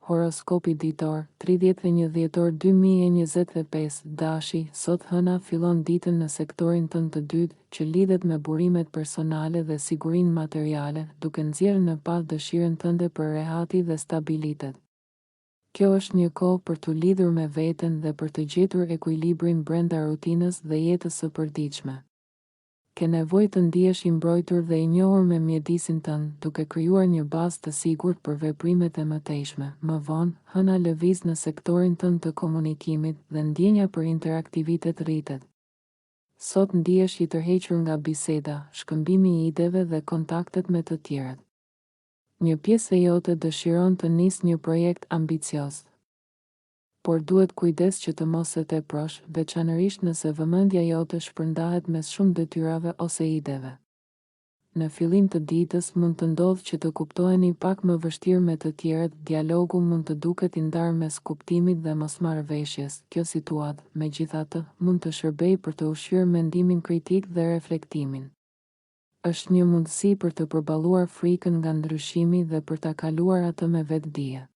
Horoskopi ditor, 31 dhjetor 2025, Dashi, sot hëna fillon ditën në sektorin tënd të dytë, që lidhet me burimet personale dhe sigurinë materiale, duke nxjerrë në pas dëshirën tënde për rehati dhe stabilitet. Kjo është një kohë për të lidhur me veten dhe për të gjetur ekuilibrin brenda rutinës dhe jetës së përditshme. Ke nevojë të ndihesh i mbrojtur dhe i njohur me mjedisin tënd, duke krijuar një bazë të sigurt për veprimet e mëtejshme. Më vonë, hëna lëviz në sektorin tënd të komunikimit dhe ndjenja për interaktivitet rritet. Sot ndihesh i tërhequr nga biseda, shkëmbimi i ideve dhe kontaktet me të tjerët. Një pjesë e jote dëshiron të nisë një projekt ambicioz, por duhet kujdes që të mos e teprosh, veçanërisht nëse vëmendja jote shpërndahet mes shumë detyrave ose ideve. Në fillim të ditës mund të ndodhë që të kuptoheni pak më vështirë me të tjerët, dialogu mund të duket i ndarë mes kuptimit dhe mosmarrëveshjes. Kjo situatë, megjithatë, mund të shërbejë për të ushqyer mendimin kritik dhe reflektimin. Është një mundësi për të përballuar frikën nga ndryshimi dhe për ta kaluar atë me vetdije.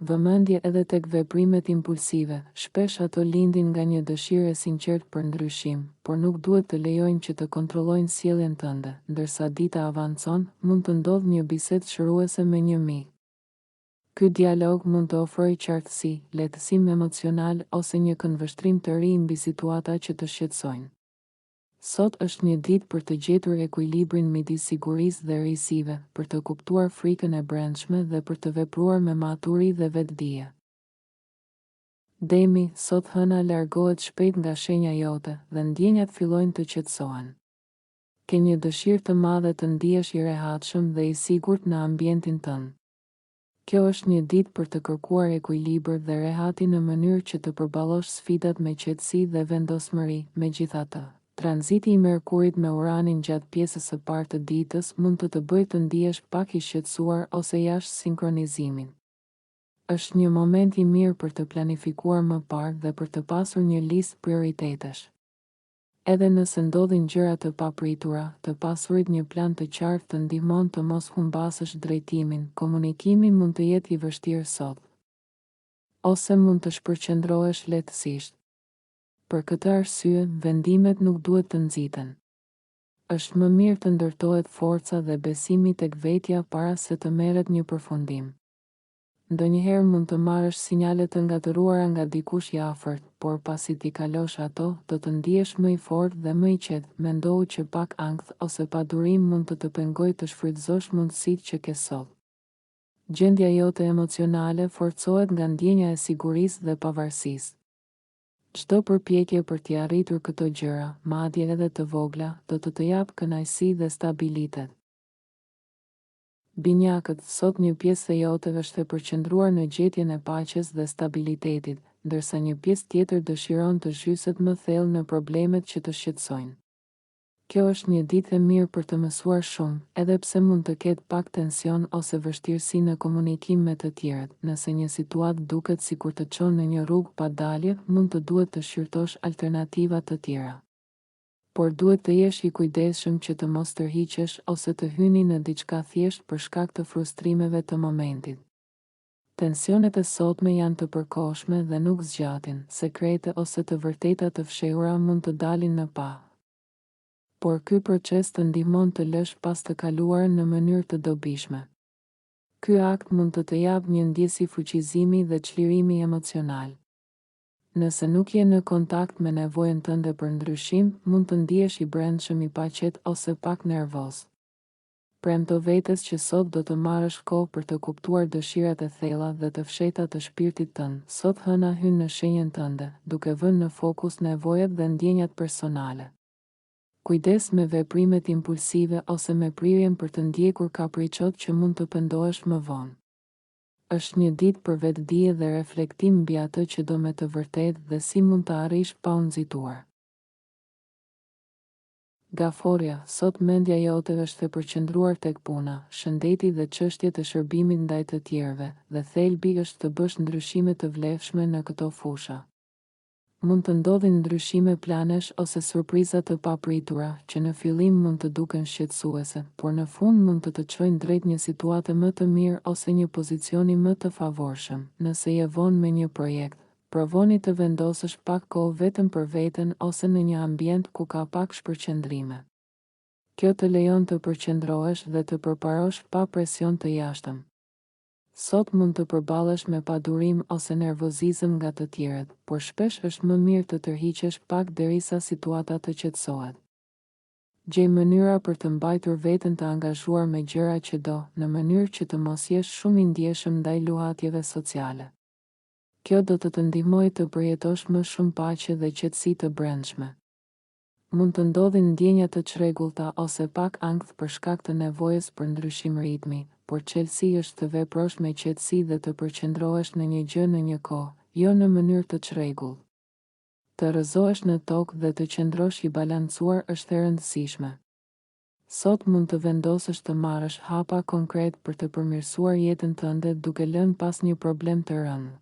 Vëmendje edhe tek veprimet impulsive, shpesh ato lindin nga një dëshirë e sinqertë për ndryshim, por nuk duhet të lejojnë që të kontrollojnë sjelljen tënde. Ndërsa dita avancon, mund të ndodhë një bisedë shëruese me një mik. Ky dialog mund të ofrojë qartësi, lehtësim emocional ose një këndvështrim të ri mbi situata që të shqetësojnë. Sot është një ditë për të gjetur ekuilibrin midis sigurisë dhe rrisive, për të kuptuar frikën e brendshme dhe për të vepruar me maturi dhe vetdije. Demi, sot hëna largohet shpejt nga shenja jote dhe ndjenjat fillojnë të qetësohen. Ke një dëshirë të madhe të ndihesh i rehatshëm dhe i sigurt në ambientin tënd. Kjo është një ditë për të kërkuar ekuilibër dhe rehati në mënyrë që të përballosh sfidat me qetësi dhe vendosmëri. Megjithatë, tranziti i Merkurit me Uranin gjatë pjesës së parë të ditës mund të bëjë të ndihesh pak i shqetësuar ose jashtë sinkronizimin. Është një moment i mirë për të planifikuar më parë dhe për të pasur një listë prioritetesh. Edhe nëse ndodhin gjëra të papritura, të pasurit një plan të qartë të ndihmon të mos humbasësh drejtimin. Komunikimi mund të jetë i vështirë sot, ose mund të shpërqendrohesh lehtësisht. Për këtë arsye, vendimet nuk duhet të nxiten. Është më mirë të ndërtohet forca dhe besimi tek vetja para se të merret një përfundim. Ndonjëherë mund të marrësh sinjale të ngatëruara nga dikush i afërt, por pasi t'i kalosh ato, do të ndihesh më i fortë dhe më i qetë. Mendohu që pak ankth ose padurim mund të pengojë të shfrytëzosh mundësitë që ke sot. Gjendja jote emocionale forcohet nga ndjenja e sigurisë dhe pavarësisë. Çdo përpjekje për t'i arritur këto gjëra, madje edhe të vogla, do të japë kënaqësi dhe stabilitet. Binjakët, sot një pjesë e jote është e përqendruar në gjetjen e paqes dhe stabilitetit, ndërsa një pjesë tjetër dëshiron të zhyset më thellë në problemet që të shqetësojnë. Kjo është një ditë e mirë për të mësuar shumë, edhe pse mund të ketë pak tension ose vështirësi në komunikim me të tjerët. Nëse një situatë duket sikur të çon në një rrugë pa dalje, mund të duhet të shqyrtosh alternativa të tjera. Por duhet të jesh i kujdesshëm që të mos tërhiqesh ose të hyni në diçka thjesht për shkak të frustrimeve të momentit. Tensionet e sotme janë të përkohshme dhe nuk zgjatin, sekrete ose të vërteta të fshehura mund të dalin në pa. Por ky proces të ndihmon të lësh pas të kaluar në mënyrë të dobishme. Ky akt mund të japë një ndjesi fuqizimi dhe çlirimi emocional. Nëse nuk je në kontakt me nevojën tënde për ndryshim, mund të ndihesh i brendshëm, i paqet ose pak nervoz. Premto vetes që sot do të marrësh kohë për të kuptuar dëshirat e thella dhe të fshehta të shpirtit tënd. Sot hëna hyn në shenjën tënde, duke vënë në fokus nevojat dhe ndjenjat personale. Kujdes me veprimet impulsive ose me prirjen për të ndjekur kapriçot që mund të pendohesh më vonë. Është një ditë për vetdije dhe reflektim mbi atë që do me të vërtetë dhe si mund të arrish pa u nxituar. Gaforia, sot mendja jote është e përqendruar tek puna, shëndeti dhe çështjet e shërbimit ndaj të tjerëve, dhe thelbi është të bësh ndryshime të vlefshme në këto fusha. Mund të ndodhin ndryshime planesh ose surpriza të papritura, që në fillim mund të duken shqetësuese, por në fund mund të çojnë drejt një situate më të mirë ose një pozicioni më të favorshëm. Nëse je vonë me një projekt, provoni të vendosësh pak kohë vetëm për veten ose në një ambient ku ka pak shpërqendrime. Kjo të lejon të përqendrohesh dhe të përparosh pa presion të jashtëm. Sot mund të përballesh me padurim ose nervozizëm nga të tjerët, por shpesh është më mirë të tërhiqesh pak derisa situata të qetësohet. Gjej mënyra për të mbajtur veten të angazhuar me gjëra që do, në mënyrë që të mos jesh shumë i ndjeshëm ndaj luhatjeve sociale. Kjo do të ndihmojë të përjetosh më shumë paqe dhe qetësi të brendshme. Mund të ndodhin ndjenja të çrregullta ose pak ankth për shkak të nevojës për ndryshim ritmi, por çelësi është të veprosh me qetësi dhe të përqendrohesh në një gjë në një kohë, jo në mënyrë të çrregullt. Të rrëzohesh në tokë dhe të qëndrosh i balancuar është e rëndësishme. Sot mund të vendosësh të marrësh hapa konkret për të përmirësuar jetën tënde duke lënë pas një problem të rëndë.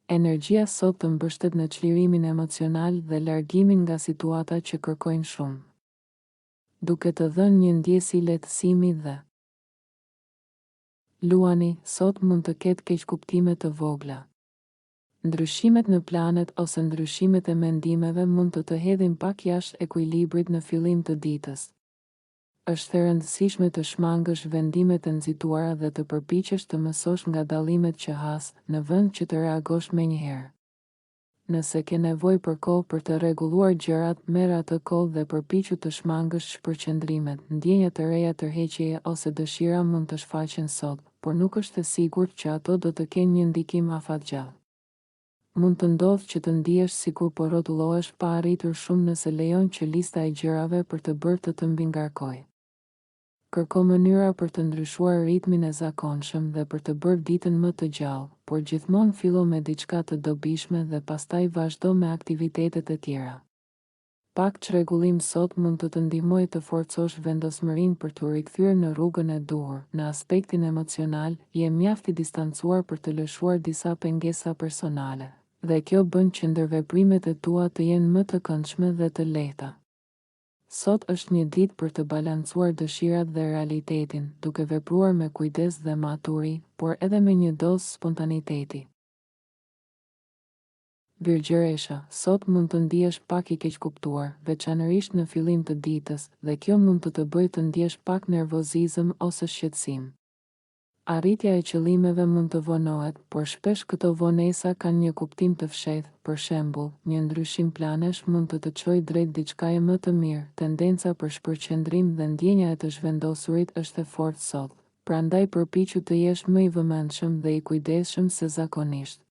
Energjia sot të mbështet në çlirimin emocional dhe largimin nga situata që kërkojnë shumë, duke të dhënë një ndjesi lehtësimi dhe luani, sot mund të ketë keqkuptime të vogla. Ndryshimet në planet ose ndryshimet e mendimeve mund të hedhin pak jashtë ekuilibrit në fillim të ditës. Është e rëndësishme të shmangësh vendimet e nxituara dhe të përpiqesh të mësosh nga dallimet që has, në vend që të reagosh menjëherë. Nëse ke nevojë për kohë për të rregulluar gjërat, merr atë kohë dhe përpiqu të shmangësh shpërqendrimet. Ndjenja të reja tërheqjeje ose dëshira mund të shfaqen sot, por nuk është e sigurt që ato do të kenë një ndikim afatgjallë. Mund të ndodhë që të ndihesh sikur po rrotullohesh pa arritur shumë nëse lejon që lista e gjërave për të bërë të mbingarkojë. Kërko mënyra për të ndryshuar ritmin e zakonshëm dhe për të bërë ditën më të gjallë, por gjithmonë fillo me diçka të dobishme dhe pastaj vazhdo me aktivitetet e tjera. Pak çrregullim sot mund të ndihmojë të forcosh vendosmërinë për të rikthyer në rrugën e duhur. Në aspektin emocional, je mjaft i distancuar për të lëshuar disa pengesa personale, dhe kjo bën që ndërveprimet e tua të jenë më të këndshme dhe të lehta. Sot është një ditë për të balancuar dëshirat dhe realitetin, duke vepruar me kujdes dhe maturi, por edhe me një dozë spontaniteti. Virgjëresha, sot mund të ndihesh pak i keqkuptuar, veçanërisht në fillim të ditës, dhe kjo mund të bëjë të ndjesh pak nervozizëm ose shqetësim. Arritja e qëllimeve mund të vonohet, por shpesh këto vonesa kanë një kuptim të fshehtë. Për shembull, një ndryshim planesh mund të çojë drejt diçkaje më të mirë. Tendenca për shpërqendrim dhe ndjenja e të zhvendosurit është e fortë sot. Prandaj përpiqu të jesh më i vëmendshëm dhe i kujdesshëm se zakonisht.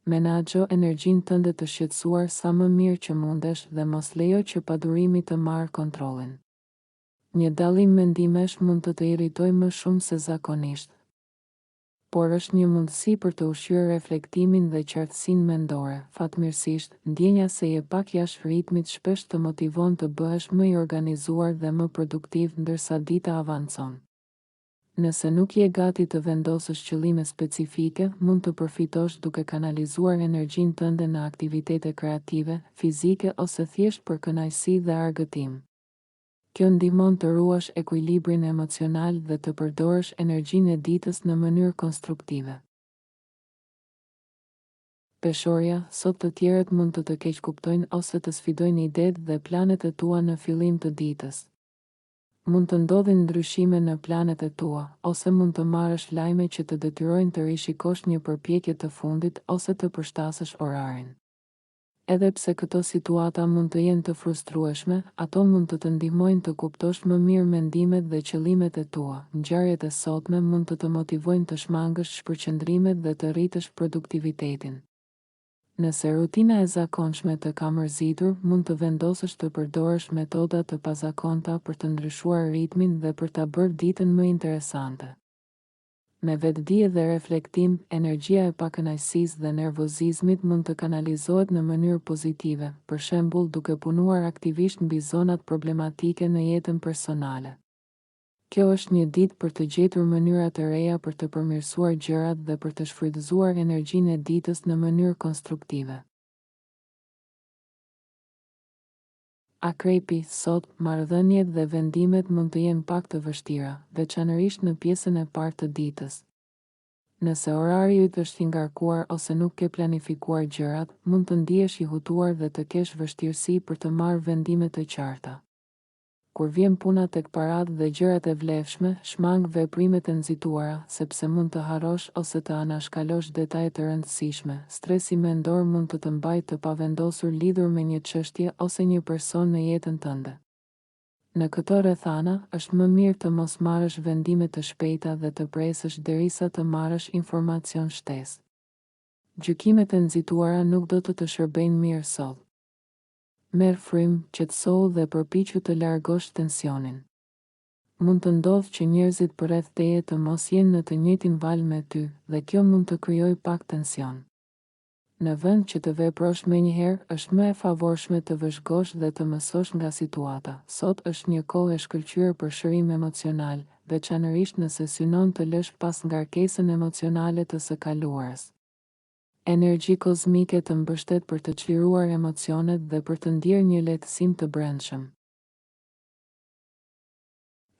Menaxho energjinë tënde të shqetësuar sa më mirë që mundesh dhe mos lejo që padurimi të marrë kontrollin. Një dallim mendimesh mund të irritojë më shumë se zakonisht, por është një mundësi për të ushqyer reflektimin dhe qartësinë mendore. Fatmirësisht, ndjenja se je pak jashtë ritmit shpesh të motivon të bëhesh më i organizuar dhe më produktiv ndërsa dita avancon. Nëse nuk je gati të vendosësh qëllime specifike, mund të përfitosh duke kanalizuar energjinë tënde në aktivitete kreative, fizike ose thjesht për kënaqësi dhe argëtim. Kjo ndihmon të ruash ekuilibrin emocional dhe të përdorësh energjinë e ditës në mënyrë konstruktive. Peshorja, sot të tjerët mund të keqkuptojnë ose të sfidojnë idetë dhe planet e tua në fillim të ditës. Mund të ndodhin ndryshime në planet e tua, ose mund të marrësh lajme që të detyrojnë të rishikosh një përpjekje të fundit ose të përshtasësh orarin. Edhe pse këto situata mund të jenë të frustrueshme, ato mund të ndihmojnë të kuptosh më mirë mendimet dhe qëllimet e tua. Ngjarjet e sotme mund të motivojnë të shmangësh shpërqendrimet dhe të rritësh produktivitetin. Nëse rutina e zakonshme të ka mërzitur, mund të vendosësh të përdorësh metoda të pazakonta për të ndryshuar ritmin dhe për ta bërë ditën më interesante. Me vetdije dhe reflektim, energjia e pakënaqësisë dhe nervozizmit mund të kanalizohet në mënyrë pozitive, për shembull duke punuar aktivisht mbi zonat problematike në jetën personale. Kjo është një ditë për të gjetur mënyra të reja për të përmirësuar gjërat dhe për të shfrytëzuar energjinë e ditës në mënyrë konstruktive. Akrepi, sot, marrëdhëniet dhe vendimet mund të jenë pak të vështira, veçanërisht në pjesën e parë të ditës. Nëse orari yt është i ngarkuar ose nuk ke planifikuar gjërat, mund të ndihesh i hutuar dhe të kesh vështirësi për të marrë vendime të qarta. Kur vjen puna tek paratë dhe gjërat e vlefshme, shmang veprimet e nxituara, sepse mund të harrosh ose të anashkalosh detaje të rëndësishme. Stresi mendor mund të të mbajë të pavendosur lidhur me një çështje ose një person në jetën tënde. Në këto rrethana, është më mirë të mos marrësh vendime të shpejta dhe të presësh derisa të marrësh informacion shtesë. Gjykimet e nxituara nuk do të shërbejnë mirë sot. Merr frymë, qetësohu dhe përpiqu të largosh tensionin. Mund të ndodhë që njerëzit përreth teje të mos jenë në të njëjtin valë me ty, dhe kjo mund të krijojë pak tension. Në vend që të veprosh menjëherë, është më e favorshme të vëzhgosh dhe të mësosh nga situata. Sot është një kohë e shkëlqyer për shërim emocional, veçanërisht nëse synon të lësh pas ngarkesën emocionale të së kaluarës. Energji kozmike të mbështet për të çliruar emocionet dhe për të ndjerë një lehtësim të brendshëm.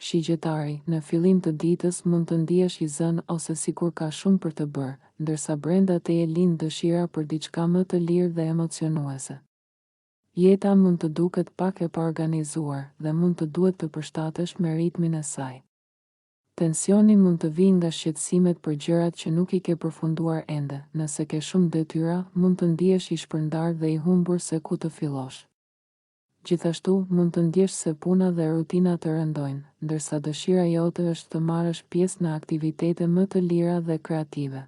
Shigjetari, në fillim të ditës mund të ndihesh i zënë ose sikur ka shumë për të bërë, ndërsa brenda teje lind dëshira për diçka më të lirë dhe emocionuese. Jeta mund të duket pak e paorganizuar dhe mund të duhet të përshtatesh me ritmin e saj. Tensioni mund të vijë nga shqetësimet për gjërat që nuk i ke përfunduar ende. Nëse ke shumë detyra, mund të ndihesh i shpërndar dhe i humbur se ku të fillosh. Gjithashtu, mund të ndjesh se puna dhe rutina të rëndojnë, ndërsa dëshira jote është të marrësh pjesë në aktivitete më të lira dhe kreative.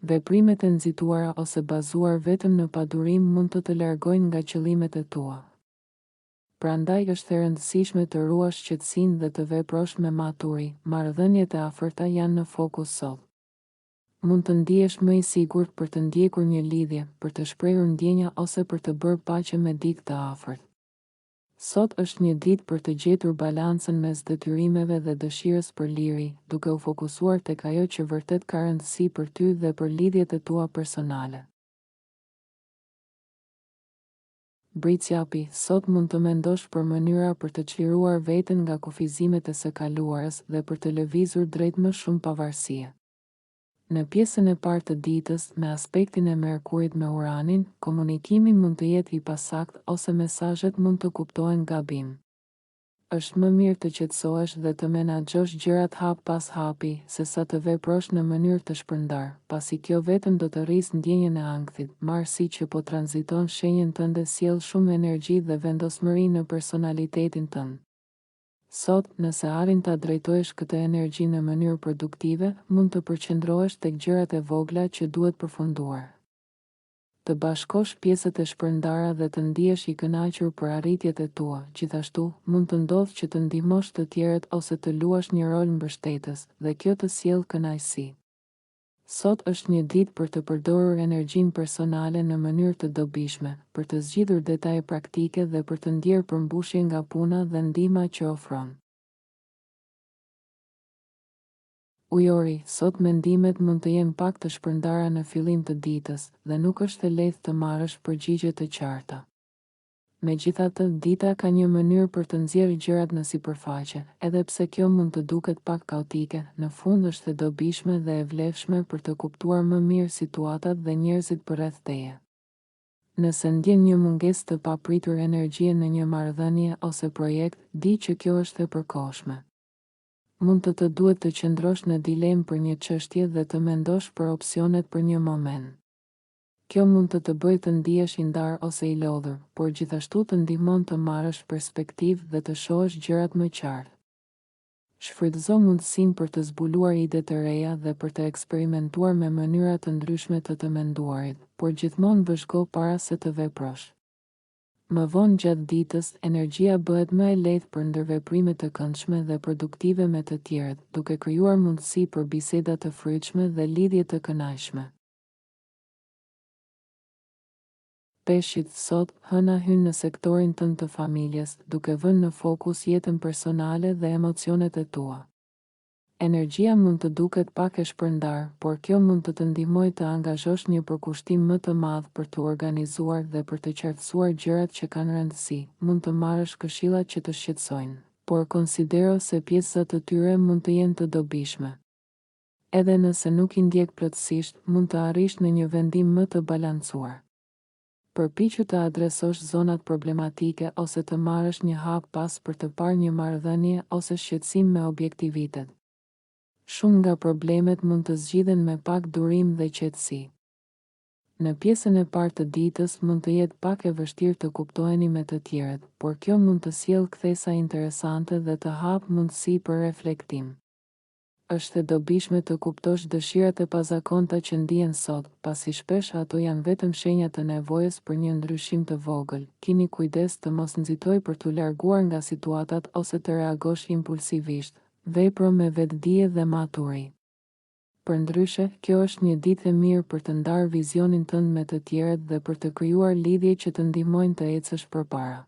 Veprimet e nxituara ose bazuar vetëm në padurim mund të të largojnë nga qëllimet e tua. Prandaj është e rëndësishme të ruash qetësinë dhe të veprosh me maturi. Marrëdhëniet e afërta janë në fokus sot. Mund të ndihesh më i sigurt për të ndjekur një lidhje, për të shprehur ndjenja ose për të bërë paqe me dikë të afërt. Sot është një ditë për të gjetur balancën mes detyrimeve dhe dëshirës për liri, duke u fokusuar tek ajo që vërtet ka rëndësi për ty dhe për lidhjet e tua personale. Britsjapi, sot mund të mendosh për mënyra për të çliruar veten nga kufizimet e së kaluarës dhe për të lëvizur drejt më shumë pavarësie. Në pjesën e parë të ditës, me aspektin e Merkurit me Uranin, komunikimi mund të jetë i pasakt ose mesazhet mund të kuptohen gabim. Është më mirë të qetësohesh dhe të menaxhosh gjërat hap pas hapi, sesa të veprosh në mënyrë të shpërndar, pasi kjo vetëm do të rrisë ndjenjën e ankthit. Marsi që po tranziton shenjën tënde sjell shumë energji dhe vendosmëri në personalitetin tënd. Sot, nëse arrin ta drejtohesh këtë energji në mënyrë produktive, mund të përqendrohesh tek gjërat e vogla që duhet përfunduar. Të bashkosh pjesët e shpërndara dhe të ndihesh i kënaqur për arritjet e tua. Gjithashtu, mund të ndodhë që të ndihmosh të tjerët ose të luash një rol mbështetës, dhe kjo të sjellë kënaqësi. Sot është një ditë për të përdorur energjinë personale në mënyrë të dobishme, për të zgjidhur detaje praktike dhe për të ndjerë përmbushje nga puna dhe ndihma që ofron. Ujori, sot mendimet mund të jenë pak të shpërndara në fillim të ditës dhe nuk është e lehtë të marrësh përgjigje të qarta. Megjithatë, dita ka një mënyrë për të nxjerrë gjërat në sipërfaqe, edhe pse kjo mund të duket pak kaotike, në fund është e dobishme dhe e vlefshme për të kuptuar më mirë situatat dhe njerëzit përreth teje. Nëse ndjen një mungesë të papritur energjie në një marrëdhënie ose projekt, di që kjo është e përkohshme. Mund të duhet të qëndrosh në dilemë për një çështje dhe të mendosh për opsionet për një moment. Kjo mund të bëjë të ndihesh i ndarë ose i lodhur, por gjithashtu të ndihmon të marrësh perspektivë dhe të shohësh gjërat më qartë. Shfrytëzo mundësinë për të zbuluar ide të reja dhe për të eksperimentuar me mënyra të ndryshme të menduarit, por gjithmonë vëzhgo para se të veprosh. Më vonë gjatë ditës, energjia bëhet më e lehtë për ndërveprime të këndshme dhe produktive me të tjerët, duke krijuar mundësi për biseda të frytshme dhe lidhje të kënaqshme. Peshqit, sot, hëna hyn në sektorin tënd të familjes, duke vënë në fokus jetën personale dhe emocionet e tua. Energjia mund të duket pak e shpërndar, por kjo mund të të ndihmojë të angazhosh një përkushtim më të madh për të organizuar dhe për të qartësuar gjërat që kanë rëndësi. Mund të marrësh këshilla që të shqetësojnë, por konsidero se pjesët e tyre mund të jenë të dobishme. Edhe nëse nuk i ndjek plotësisht, mund të arrish në një vendim më të balancuar. Përpiqu të adresosh zonat problematike ose të marrësh një hap pas për të parë një marrëdhënie ose shqetësim me objektivitet. Shumë nga problemet mund të zgjidhen me pak durim dhe qetësi. Në pjesën e parë të ditës mund të jetë pak e vështirë të kuptoheni me të tjerët, por kjo mund të sjellë kthesa interesante dhe të hap mundësi për reflektim. Është e dobishme të kuptosh dëshirat e pazakonta që ndihen sot, pasi shpesh ato janë vetëm shenja të nevojës për një ndryshim të vogël. Keni kujdes të mos nxitoj për t'u larguar nga situatat ose të reagosh impulsivisht. Vepro me vetdije dhe maturi. Përndryshe, kjo është një ditë e mirë për të ndarë vizionin tënd me të tjerët dhe për të krijuar lidhje që të ndihmojnë të ecësh përpara.